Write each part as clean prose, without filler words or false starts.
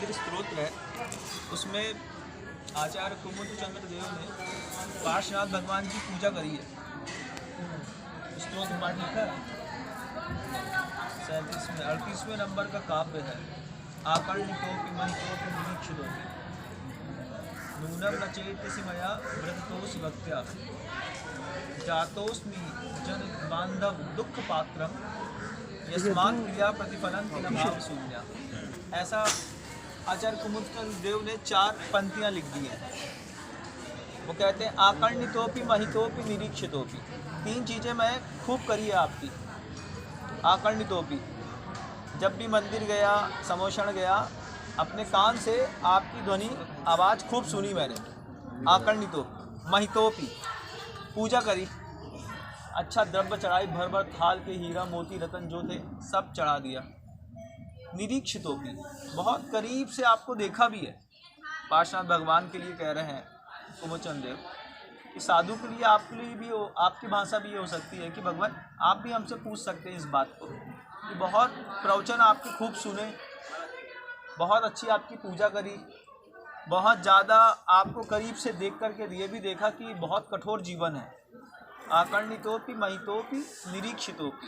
एक स्तोत्र है, उसमें आचार्य कुमुद चंद्र देव ने पार्श्वनाथ भगवान की पूजा करी है। स्तोत्र पाठ लिखा है 38वें नंबर का काव्य है। आकर्णितोऽपि महितोऽपि निरीक्षितोऽपि नूनं न चेतसि मया व्रततोऽसि भक्त्या जातोऽस्मि जन बांधव दुख पात्रम यस्मात् क्रिया प्रतिफलं न भाव शून्या। ऐसा आचार्य कुमुद देव ने 4 पंक्तियाँ लिख दी हैं। वो कहते हैं आकर्णितोऽपि महितोऽपि निरीक्षितोऽपि, 3 चीज़ें मैं खूब करी है आपकी। आकर्णितोऽपि, जब भी मंदिर गया, समोषण गया, अपने कान से आपकी ध्वनि आवाज़ खूब सुनी मैंने। आकर्णितोऽपि। महितोऽपि, पूजा करी, अच्छा द्रव्य चढ़ाई, भर भर थाल के हीरा मोती रतन जो थे सब चढ़ा दिया। निरीक्षितोऽपि, बहुत करीब से आपको देखा भी है। पार्श्वनाथ भगवान के लिए कह रहे हैं कुमुदचंद्र देव कि साधु के लिए, आपके लिए भी हो, आपकी भाषा भी ये हो सकती है कि भगवान आप भी हमसे पूछ सकते हैं इस बात को कि बहुत प्रवचन आपके खूब सुने, बहुत अच्छी आपकी पूजा करी, बहुत ज़्यादा आपको करीब से देख करके ये भी देखा कि बहुत कठोर जीवन है। आकर्णितोऽपि महितोऽपि निरीक्षितोऽपि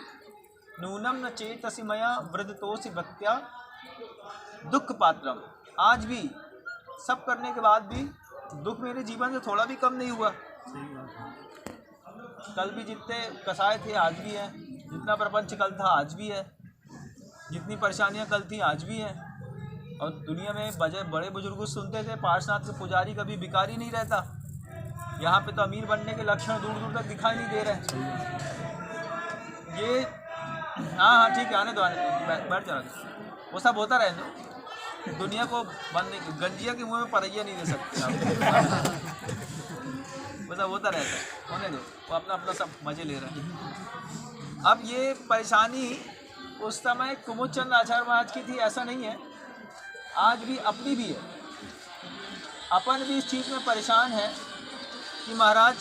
नूनं न चेतसि मया व्रततोऽसि भक्त्या दुख पात्रम। आज भी सब करने के बाद भी दुख मेरे जीवन से थोड़ा भी कम नहीं हुआ। कल भी जितने कसाय थे आज भी हैं, जितना प्रपंच कल था आज भी है, जितनी परेशानियां कल थी आज भी हैं। और दुनिया में बड़े बुजुर्ग सुनते थे पार्श्वनाथ से पुजारी कभी भिखारी नहीं रहता। यहाँ पे तो अमीर बनने के लक्षण दूर दूर तक दिखाई नहीं दे रहे। ये हाँ ठीक है, आने दो बैठ चला, वो सब होता रहे दो। दुनिया को बनने की गंजिया के मुंह में परैया नहीं दे सकते आप। वो सब होता रहता है, होने दो, वो अपना अपना सब मज़े ले रहे हैं। अब ये परेशानी उस समय कुमुदचंद आचार्य महाराज की थी ऐसा नहीं है, आज भी अपनी भी है। अपन भी इस चीज़ में परेशान है कि महाराज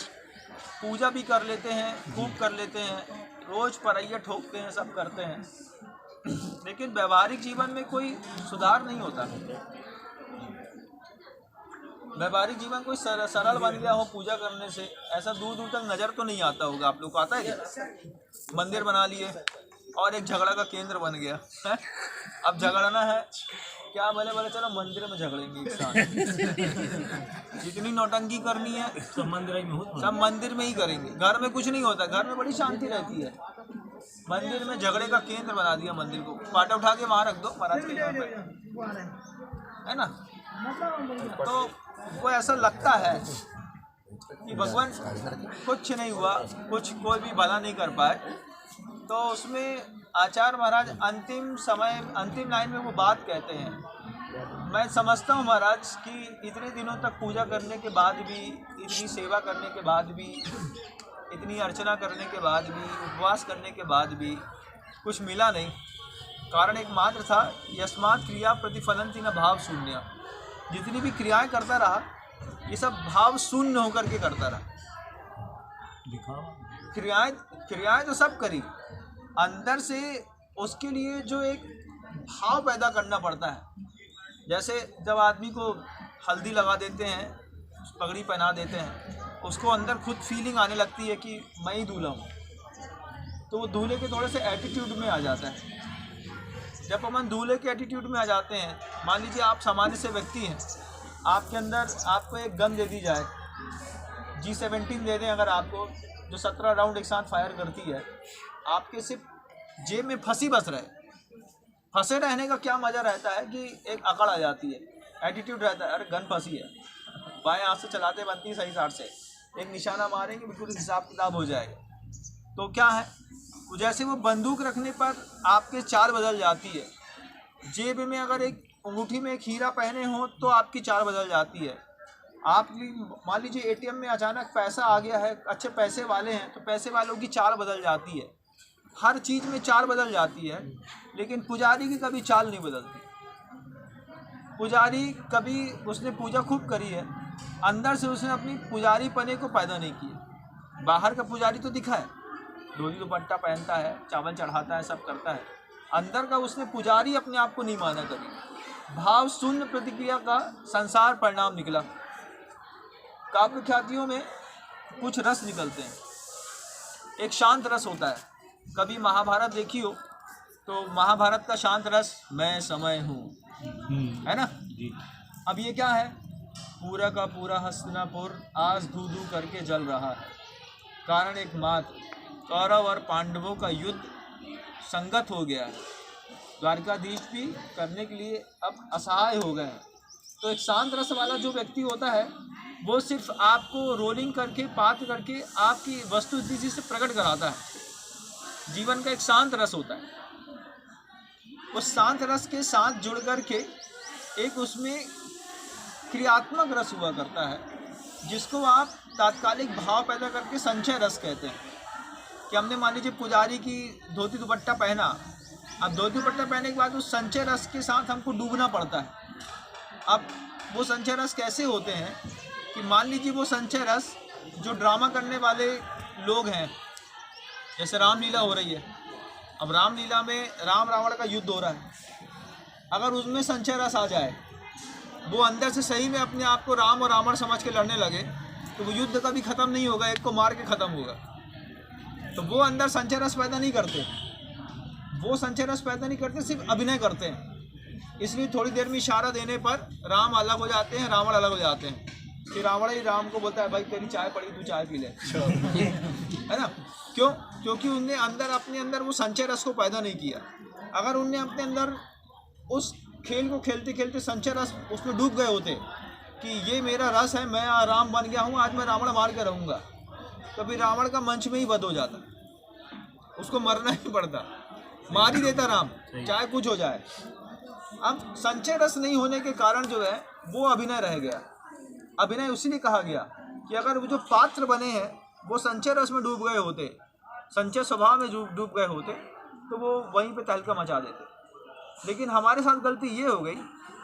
पूजा भी कर लेते हैं, खूब कर लेते हैं, रोज़ परैया ठोकते हैं, सब करते हैं, लेकिन व्यवहारिक जीवन में कोई सुधार नहीं होता। व्यवहारिक जीवन कोई सरल बन गया हो पूजा करने से, ऐसा दूर दूर तक नज़र तो नहीं आता होगा। आप लोग को आता है क्या? मंदिर बना लिए और एक झगड़ा का केंद्र बन गया है। अब झगड़ना है क्या, भले भले चलो मंदिर में झगड़ेंगे एक साथ। जितनी नौटंकी करनी है सब मंदिर में ही करेंगे। घर में कुछ नहीं होता, घर में बड़ी शांति रहती है। मंदिर में झगड़े का केंद्र बना दिया मंदिर को। पाटा उठा के वहाँ रख दो महाराज के यहाँ है ना। तो वो ऐसा लगता है कि भगवान कुछ नहीं हुआ, कुछ कोई भी भला नहीं कर पाए। तो उसमें आचार्य महाराज अंतिम लाइन में वो बात कहते हैं, मैं समझता हूँ महाराज कि इतने दिनों तक पूजा करने के बाद भी, इतनी सेवा करने के बाद भी, इतनी अर्चना करने के बाद भी, उपवास करने के बाद भी कुछ मिला नहीं। कारण एक मात्र था, यस्मात् क्रिया प्रतिफलन्ति न भाव शून्य। जितनी भी क्रियाएं करता रहा ये सब भाव शून्य होकर के करता रहा। क्रियाएं तो सब करी, अंदर से उसके लिए जो एक भाव पैदा करना पड़ता है। जैसे जब आदमी को हल्दी लगा देते हैं, पगड़ी पहना देते हैं, उसको अंदर खुद फीलिंग आने लगती है कि मैं ही दूल्हा हूँ, तो वो दूल्हे के थोड़े से एटीट्यूड में आ जाता है। जब अपन दूल्हे के एटीट्यूड में आ जाते हैं, मान लीजिए आप सामान्य से व्यक्ति हैं, आपके अंदर आपको एक गन दे दी जाए, G17 दे दें अगर आपको, जो 17 राउंड एक साथ फायर करती है, आपके सिर्फ जेब में फंसी बस रहे। फंसे रहने का क्या मज़ा रहता है कि एक अकड़ आ जाती है, एटीट्यूड रहता है, अरे गन फंसी है, बाएं हाथ से चलाते बनती है सही साइड से, एक निशाना मारेंगे बिल्कुल हिसाब किताब हो जाएगा। तो क्या है, जैसे वो बंदूक रखने पर आपके चाल बदल जाती है। जेब में अगर एक अंगूठी में एक हीरा पहने हो तो आपकी चाल बदल जाती है। आप मान लीजिए ATM में अचानक पैसा आ गया है, अच्छे पैसे वाले हैं, तो पैसे वालों की चाल बदल जाती है। हर चीज़ में चाल बदल जाती है, लेकिन पुजारी की कभी चाल नहीं बदलती। पुजारी कभी, उसने पूजा खूब करी है, अंदर से उसने अपनी पुजारी पने को पैदा नहीं किया। बाहर का पुजारी तो दिखा है, धोती दुपट्टा पहनता है, चावल चढ़ाता है, सब करता है, अंदर का उसने पुजारी अपने आप को नहीं माना कभी। भाव शून्य प्रतिक्रिया का संसार परिणाम निकला। काव्य ख्यातियों में कुछ रस निकलते हैं। एक शांत रस होता है। कभी महाभारत देखी हो तो महाभारत का शांत रस मैं समय हूँ, है ना। अब ये क्या है, पूरा का पूरा हस्तिनापुर आज धू धू करके जल रहा है। कारण एकमात्र कौरव और पांडवों का युद्ध संगत हो गया है। द्वारकाधीश भी करने के लिए अब असहाय हो गए हैं। तो एक शांत रस वाला जो व्यक्ति होता है वो सिर्फ आपको रोलिंग करके पात्र करके आपकी वस्तुस्थिति से प्रकट कराता है। जीवन का एक शांत रस होता है। उस शांत रस के साथ जुड़ कर के एक उसमें क्रियात्मक रस हुआ करता है, जिसको आप तात्कालिक भाव पैदा करके संचय रस कहते हैं। कि हमने मान लीजिए पुजारी की धोती दुपट्टा पहना, अब धोती दुपट्टा पहनने के बाद उस संचय रस के साथ हमको डूबना पड़ता है। अब वो संचय रस कैसे होते हैं कि मान लीजिए वो संचय रस जो ड्रामा करने वाले लोग हैं, जैसे रामलीला हो रही है, अब रामलीला में राम रावण का युद्ध हो रहा है, अगर उसमें संचय रस आ जाए, वो अंदर से सही में अपने आप को राम और रावण समझ के लड़ने लगे, तो वो युद्ध कभी ख़त्म नहीं होगा, एक को मार के ख़त्म होगा। तो वो अंदर संचय रस पैदा नहीं करते, वो संचय रस पैदा नहीं करते, सिर्फ अभिनय करते हैं। इसलिए थोड़ी देर में इशारा देने पर राम अलग हो जाते हैं, रावण अलग हो जाते हैं। फिर रावण ही राम को बोलता है भाई तेरी चाय पड़ी, तू चाय पी ले, है ना। क्यों? क्योंकि उनने अंदर अपने अंदर वो संचय रस को पैदा नहीं किया। अगर उनने अपने अंदर उस खेल को खेलते खेलते संचय रस उसमें डूब गए होते कि ये मेरा रस है, मैं राम बन गया हूँ, आज मैं रावण मार के रहूँगा, तो फिर रावण का मंच में ही वध हो जाता, उसको मरना ही पड़ता, मार ही देता राम, चाहे कुछ हो जाए। अब संचय रस नहीं होने के कारण जो है वो अभिनय रह गया। अभिनय उसीलिए कहा गया कि अगर वो जो पात्र बने हैं वो संचय रस में डूब गए होते, संचय स्वभाव में डूब गए होते, तो वो वहीं पे तहलका मचा देते। लेकिन हमारे साथ गलती ये हो गई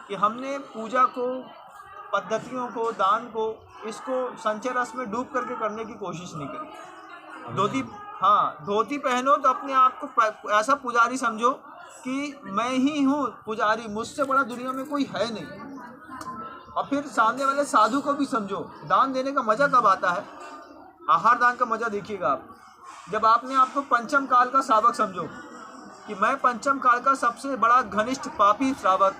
कि हमने पूजा को, पद्धतियों को, दान को, इसको संचय रस में डूब करके करने की कोशिश नहीं करी। धोती पहनो तो अपने आप को ऐसा पुजारी समझो कि मैं ही हूँ पुजारी, मुझसे बड़ा दुनिया में कोई है नहीं। और फिर सामने वाले साधु को भी समझो। दान देने का मज़ा कब आता है? आहार दान का मज़ा देखिएगा आप, जब आपने आपको पंचम काल का श्रावक समझो कि मैं पंचम काल का सबसे बड़ा घनिष्ठ पापी श्रावक,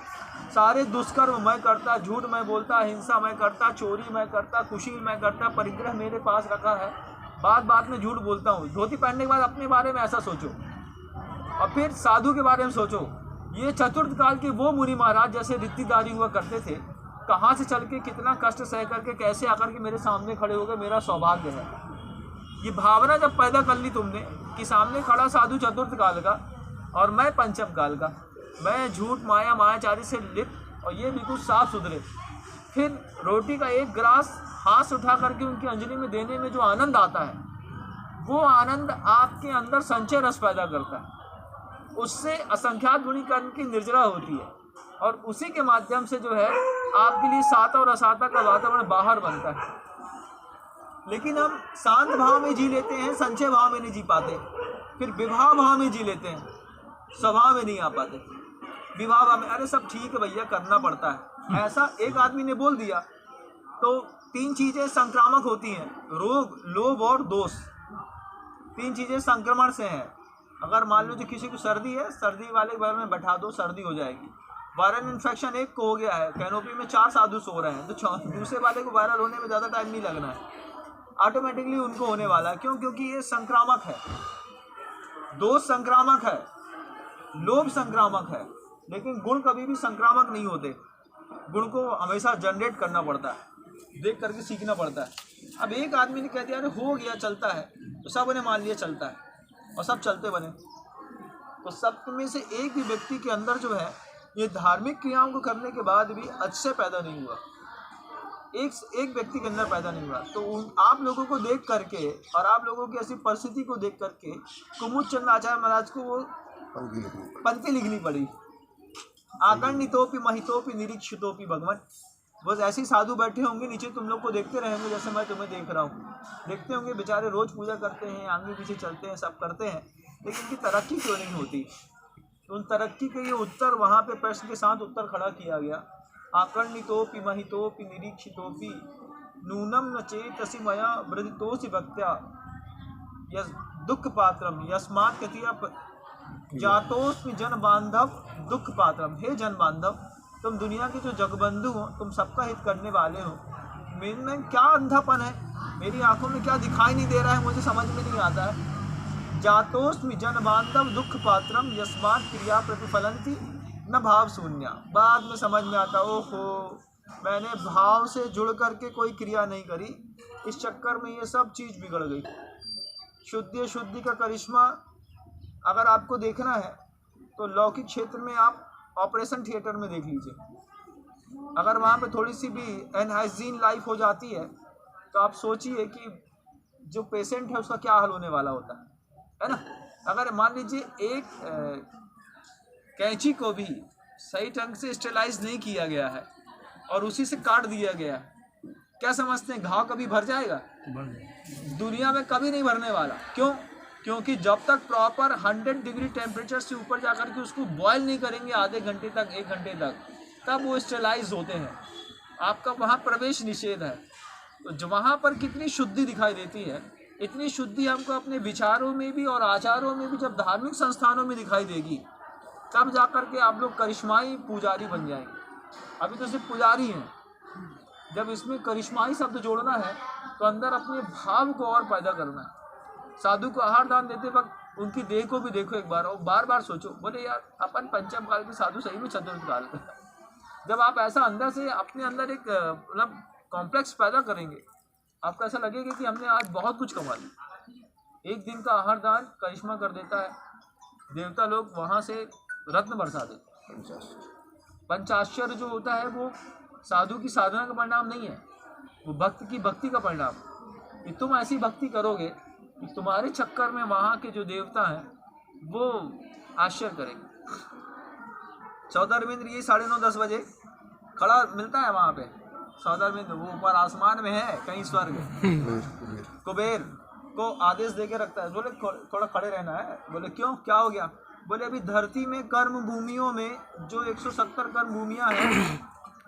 सारे दुष्कर्म मैं करता, झूठ मैं बोलता, हिंसा मैं करता, चोरी मैं करता, कुशील मैं करता, परिग्रह मेरे पास रखा है, बात बात में झूठ बोलता हूँ। धोती पहनने के बाद अपने बारे में ऐसा सोचो। और फिर साधु के बारे में सोचो। ये चतुर्थ काल के वो मुनि महाराज जैसे रिद्धिदारी हुआ करते थे, कहाँ से चल के कितना कष्ट सह करके कैसे आकर के मेरे सामने खड़े हो गए, मेरा सौभाग्य है। ये भावना जब पैदा कर ली तुमने कि सामने खड़ा साधु चतुर्थ काल का और मैं पंचम काल का, मैं झूठ माया मायाचारी से लिप्त और ये बिल्कुल साफ सुथरे, फिर रोटी का एक गिलास हाथ उठा करके उनकी अंजलि में देने में जो आनंद आता है, वो आनंद आपके अंदर संचय रस पैदा करता है। उससे असंख्यात गुणीकरण की निर्जरा होती है और उसी के माध्यम से जो है आपके लिए साता और असाता का वातावरण बाहर बनता है। लेकिन हम शांत भाव में जी लेते हैं, संचय भाव में नहीं जी पाते। फिर विवाह भाव में जी लेते हैं, स्वभाव में नहीं आ पाते। विवाह भाव में अरे सब ठीक है भैया, करना पड़ता है, ऐसा एक आदमी ने बोल दिया। तो तीन चीज़ें संक्रामक होती हैं, रोग, लोभ और दोष। तीन चीज़ें संक्रमण से हैं। अगर मान लो जो किसी को सर्दी है, सर्दी वाले के बारे में बैठा दो, सर्दी हो जाएगी। वायरल इन्फेक्शन एक को हो गया है, कैनोपी में 4 साधु सो रहे हैं, तो दूसरे वाले को वायरल होने में ज़्यादा टाइम नहीं लगना है, ऑटोमेटिकली उनको होने वाला है। क्यों? क्योंकि ये संक्रामक है। दोष संक्रामक है, लोभ संक्रामक है, लेकिन गुण कभी भी संक्रामक नहीं होते। गुण को हमेशा जनरेट करना पड़ता है, देख करके सीखना पड़ता है। अब एक आदमी ने कह दिया अरे हो गया, चलता है, तो सब ने मान लिया चलता है और सब चलते बने। तो सब में से एक भी व्यक्ति के अंदर जो है ये धार्मिक क्रियाओं को करने के बाद भी अच्छे पैदा नहीं हुआ, एक व्यक्ति के अंदर पैदा नहीं हुआ। तो आप लोगों को देख करके और आप लोगों की ऐसी परिस्थिति को देख करके कुमुद चंद्र आचार्य महाराज को वो पंक्ति लिखनी पड़ी, आकर्णितोपि महितोपि निरीक्षितोपि भगवान। बस ऐसे साधु बैठे होंगे नीचे, तुम लोग को देखते रहेंगे जैसे मैं तुम्हें देख रहा हूँ। देखते होंगे बेचारे रोज पूजा करते हैं, आगे पीछे चलते हैं, सब करते हैं, लेकिन इनकी तरक्की क्यों नहीं होती? तो उन तरक्की के ये उत्तर वहाँ पे प्रश्न के साथ उत्तर खड़ा किया गया। आकर्णितोपि महितोपि निरीक्षितोपि नूनम न चेतसि मया वृदितोसि भक्त्या यस दुख पात्रम यस्मात् कथिया जातोस्मि जन बांधव दुख पात्रम। हे जन बांधव, तुम दुनिया के जो जगबंधु हो, तुम सबका हित करने वाले हो, मेरे में क्या अंधापन है, मेरी आंखों में क्या दिखाई नहीं दे रहा है, मुझे समझ में नहीं आता है। जातोस्मि जन बांधव दुख पात्रम यस्मात् क्रिया प्रतिफलंती न भाव शून्य। बाद में समझ में आता, ओहो मैंने भाव से जुड़ करके कोई क्रिया नहीं करी, इस चक्कर में ये सब चीज़ बिगड़ गई। शुद्धि शुद्धि का करिश्मा अगर आपको देखना है तो लौकिक क्षेत्र में आप ऑपरेशन थिएटर में देख लीजिए। अगर वहाँ पे थोड़ी सी भी अनहाइजीन लाइफ हो जाती है तो आप सोचिए कि जो पेशेंट है उसका क्या हाल होने वाला होता है ना। अगर मान लीजिए एक कैंची को भी सही ढंग से स्टेलाइज नहीं किया गया है और उसी से काट दिया गया है, क्या समझते हैं घाव कभी भर जाएगा? दुनिया में कभी नहीं भरने वाला। क्यों? क्योंकि जब तक प्रॉपर 100 डिग्री टेम्परेचर से ऊपर जाकर के उसको बॉयल नहीं करेंगे आधे घंटे तक, 1 घंटे तक, तब वो स्टेलाइज होते हैं। आपका वहाँ प्रवेश निषेध है। तो जो वहाँ पर कितनी शुद्धि दिखाई देती है, इतनी शुद्धि हमको अपने विचारों में भी और आचारों में भी जब धार्मिक संस्थानों में दिखाई देगी, तब जाकर के आप लोग करिश्माई पुजारी बन जाएंगे। अभी तो सिर्फ पुजारी हैं। जब इसमें करिश्माई शब्द जोड़ना है तो अंदर अपने भाव को और पैदा करना है। साधु को आहार दान देते वक्त उनकी देह को भी देखो एक बार और बार बार सोचो, बोले यार अपन पंचम काल के साधु सही में चतुर्थ काल। जब आप ऐसा अंदर से अपने अंदर एक मतलब कॉम्प्लेक्स पैदा करेंगे, आपको ऐसा लगेगा कि हमने आज बहुत कुछ कमा लिया। एक दिन का आहार दान करिश्मा कर देता है। देवता लोग वहाँ से रत्न बरसा देते। पंचाश्चर्य जो होता है वो साधु की साधना का परिणाम नहीं है, वो भक्त की भक्ति का परिणाम। कि तुम ऐसी भक्ति करोगे कि तुम्हारे चक्कर में वहाँ के जो देवता हैं वो आश्चर्य करेंगे। सौदामिंद्र ये 9:30-10 बजे खड़ा मिलता है वहाँ पे। सौदामिंद्र वो ऊपर आसमान में है, कहीं स्वर्ग। कुबेर को आदेश दे के रखता है, बोले थोड़ा खड़े रहना है। बोले क्यों, क्या हो गया? बोले अभी धरती में कर्म भूमियों में जो 170 कर्म भूमियाँ हैं,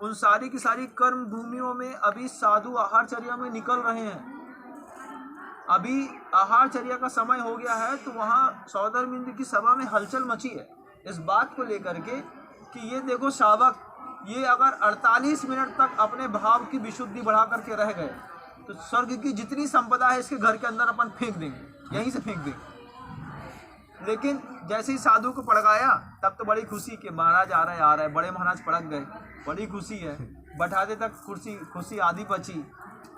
उन सारी की सारी कर्म भूमियों में अभी साधु आहारचर्या में निकल रहे हैं। अभी आहारचर्या का समय हो गया है। तो वहाँ सौदामिंद्र की सभा में हलचल मची है इस बात को लेकर के कि ये देखो शावक, ये अगर 48 मिनट तक अपने भाव की विशुद्धि बढ़ा करके रह गए तो स्वर्ग की जितनी संपदा है इसके घर के अंदर अपन फेंक देंगे, यहीं से फेंक देंगे। लेकिन जैसे ही साधु को पड़काया तब तो बड़ी खुशी कि महाराज आ रहे बड़े महाराज पड़क गए, बड़ी खुशी है। बैठाते तक खुशी आधी बची,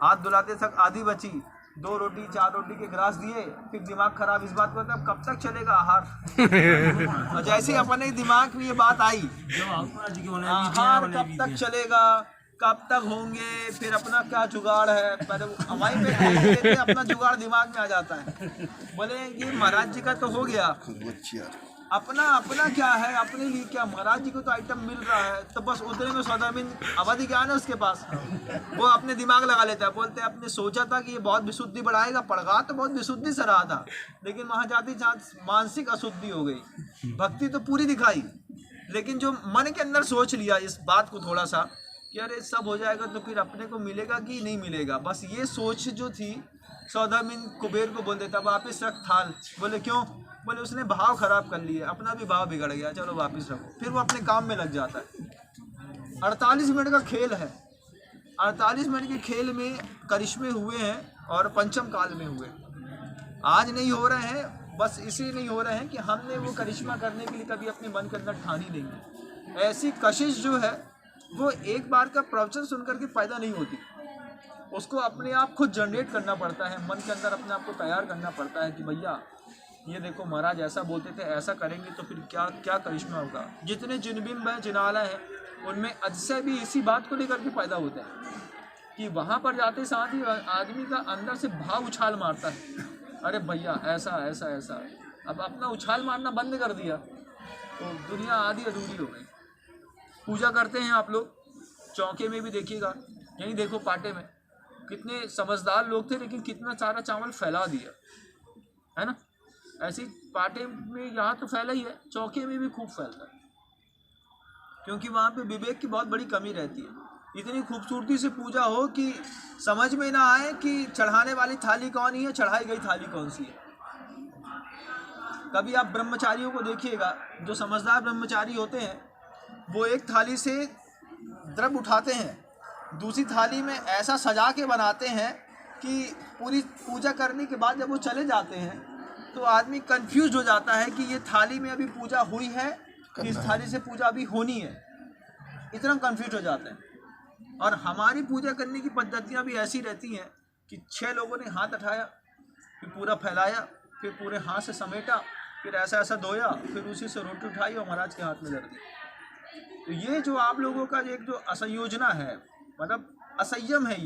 हाथ धुलाते तक आधी बची। 2 रोटी 4 रोटी के गिलास दिए, फिर दिमाग खराब इस बात पर, कब तक चलेगा आहार। और जैसे ही अपने दिमाग में ये बात आई आहार कब तक चलेगा, कब तक होंगे, फिर अपना क्या जुगाड़ है, पहले हमारी पे अपना जुगाड़ दिमाग में आ जाता है। बोले ये महाराज जी का तो हो गया, अपना क्या है, अपने लिए क्या, महाराज जी को तो आइटम मिल रहा है। तो बस उतने में सौदामिंद्र अवधि क्या है ना उसके पास, वो अपने दिमाग लगा लेता है। बोलते अपने सोचा था कि ये बहुत विशुद्धि बढ़ाएगा, पड़गा तो बहुत विशुद्धि से रहा था, लेकिन वहाँ जाते मानसिक अशुद्धि हो गई। भक्ति तो पूरी दिखाई, लेकिन जो मन के अंदर सोच लिया इस बात को थोड़ा सा कि अरे सब हो जाएगा तो फिर अपने को मिलेगा कि नहीं मिलेगा, बस ये सोच जो थी सौदामिंद्र कुबेर को बोल देता वापिस रख थाल। बोले क्यों? बोले उसने भाव खराब कर लिए, अपना भी भाव बिगड़ गया, चलो वापस रखो। फिर वो अपने काम में लग जाता है। 48 मिनट का खेल है। 48 मिनट के खेल में करिश्मे हुए हैं और पंचम काल में हुए। आज नहीं हो रहे हैं, बस इसलिए नहीं हो रहे हैं कि हमने वो करिश्मा करने के लिए कभी अपने मन के अंदर ठानी नहीं। ऐसी कशिश जो है वो एक बार का प्रवचन सुनकर के पैदा नहीं होती, उसको अपने आप खुद जनरेट करना पड़ता है। मन के अंदर अपने आप को तैयार करना पड़ता है कि भैया ये देखो महाराज ऐसा बोलते थे, ऐसा करेंगे तो फिर क्या क्या करिश्मा होगा। जितने जिनबिंब हैं, जिनाला हैं, उनमें अतिशय भी इसी बात को लेकर के पैदा होता है कि वहाँ पर जाते साथ ही आदमी का अंदर से भाव उछाल मारता है, अरे भैया ऐसा ऐसा ऐसा। अब अपना उछाल मारना बंद कर दिया तो दुनिया आधी अधूरी हो गई। पूजा करते हैं आप लोग, चौके में भी देखिएगा, यहीं देखो पाटे में कितने समझदार लोग थे, लेकिन कितना सारा चावल फैला दिया है ना। ऐसी पाटे में यहाँ तो फैला ही है, चौके में भी खूब फैलता है, क्योंकि वहाँ पे विवेक की बहुत बड़ी कमी रहती है। इतनी खूबसूरती से पूजा हो कि समझ में ना आए कि चढ़ाने वाली थाली कौन ही है, चढ़ाई गई थाली कौन सी है। कभी आप ब्रह्मचारियों को देखिएगा, जो समझदार ब्रह्मचारी होते हैं वो एक थाली से द्रव्य उठाते हैं, दूसरी थाली में ऐसा सजा के बनाते हैं कि पूरी पूजा करने के बाद जब वो चले जाते हैं तो आदमी कंफ्यूज हो जाता है कि ये थाली में अभी पूजा हुई है कि इस थाली से पूजा अभी होनी है, इतना कंफ्यूज हो जाते हैं। और हमारी पूजा करने की पद्धतियाँ भी ऐसी रहती हैं कि 6 लोगों ने हाथ उठाया, फिर पूरा फैलाया, फिर पूरे हाथ से समेटा, फिर ऐसा ऐसा धोया, फिर उसी से रोटी उठाई और महाराज के हाथ में धर दी। तो ये जो आप लोगों का एक जो असंयोजना है, मतलब असंयम है,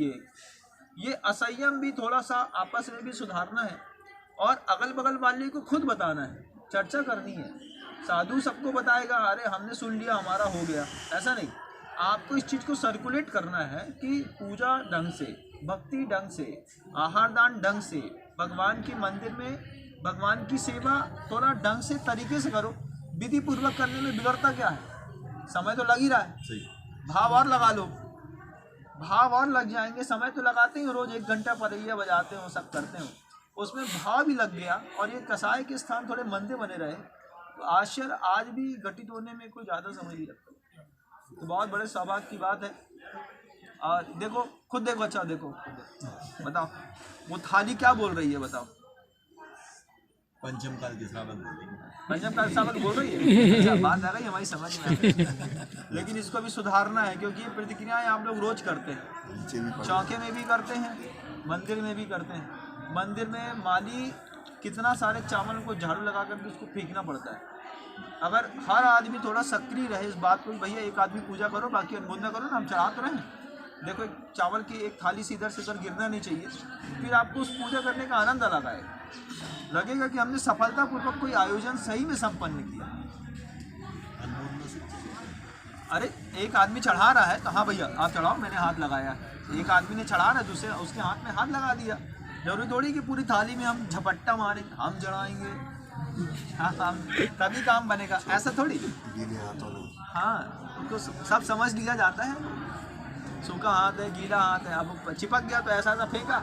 ये असंयम भी थोड़ा सा आपस में भी सुधारना है और अगल बगल वाले को खुद बताना है, चर्चा करनी है। साधु सबको बताएगा अरे हमने सुन लिया हमारा हो गया, ऐसा नहीं। आपको इस चीज़ को सर्कुलेट करना है कि पूजा ढंग से, भक्ति ढंग से, आहार दान ढंग से, भगवान के मंदिर में भगवान की सेवा थोड़ा ढंग से तरीके से करो। विधि पूर्वक करने में बिगड़ता क्या है, समय तो लग ही रहा है, सही। भाव और लगा लो, भाव और लग जाएंगे, समय तो लगाते ही हो, रोज़ 1 घंटा परैया बजाते हो, सब करते हो, उसमें भाव भी लग गया और ये कसाय के स्थान थोड़े मंदे बने रहे तो आश्चर्य आज भी घटित होने में कोई ज़्यादा समय नहीं लगता। तो बहुत बड़े सौभाग्य की बात है। और देखो, खुद देखो, अच्छा देखो, बताओ वो थाली क्या बोल रही है, बताओ। पंचम काल के श्रावक बोल रही है, पंचम काल श्रावक बोल रही है। अच्छा, बात आ गई हमारी समझ में आ गई। लेकिन इसको भी सुधारना है, क्योंकि ये प्रतिक्रियाएं आप लोग रोज करते हैं, चौके में भी करते हैं, मंदिर में भी करते हैं। मंदिर में माली कितना सारे चावल को झाड़ू लगा करके उसको फेंकना पड़ता है। अगर हर आदमी थोड़ा सक्रिय रहे इस बात को, भैया एक आदमी पूजा करो बाकी अनबोध ना करो ना, हम चढ़ा तो रहें। देखो, एक चावल की एक थाली से इधर गिरना नहीं चाहिए, फिर आपको उस पूजा करने का आनंद अलग आएगा, लगेगा कि हमने सफलतापूर्वक कोई आयोजन सही में संपन्न किया। अरे एक आदमी चढ़ा रहा है तो हाँ भैया आप चढ़ाओ, मैंने हाथ लगाया। एक आदमी ने चढ़ा रहा है, दूसरे उसके हाथ में हाथ लगा दिया। जरूरी थोड़ी कि पूरी थाली में हम झपट्टा मारें, हम चढ़ाएंगे, हाँ हम तभी काम बनेगा, ऐसा थोड़ी। हाँ, उनको सब समझ लिया जाता है, सूखा हाथ है, गीला हाथ है, अब चिपक गया तो ऐसा ऐसा फेंका,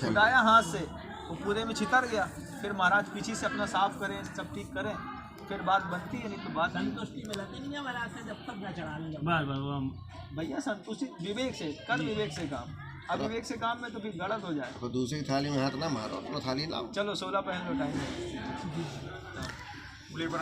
उठाया हाथ से, वो पूरे में छितर गया। फिर महाराज पीछे से अपना साफ करें, सब ठीक करें, फिर बात बनती है, नहीं तो बात संतुष्टि मिलती नहीं है महाराज से जब तक न चढ़ा लेंगे। भैया संतुष्टि विवेक से कर, विवेक से काम। अब विवेक से काम में तो फिर गलत हो जाए तो दूसरी थाली में हाथ ना मारो, अपना थाली लाओ। चलो 16 पहन लो, टाइम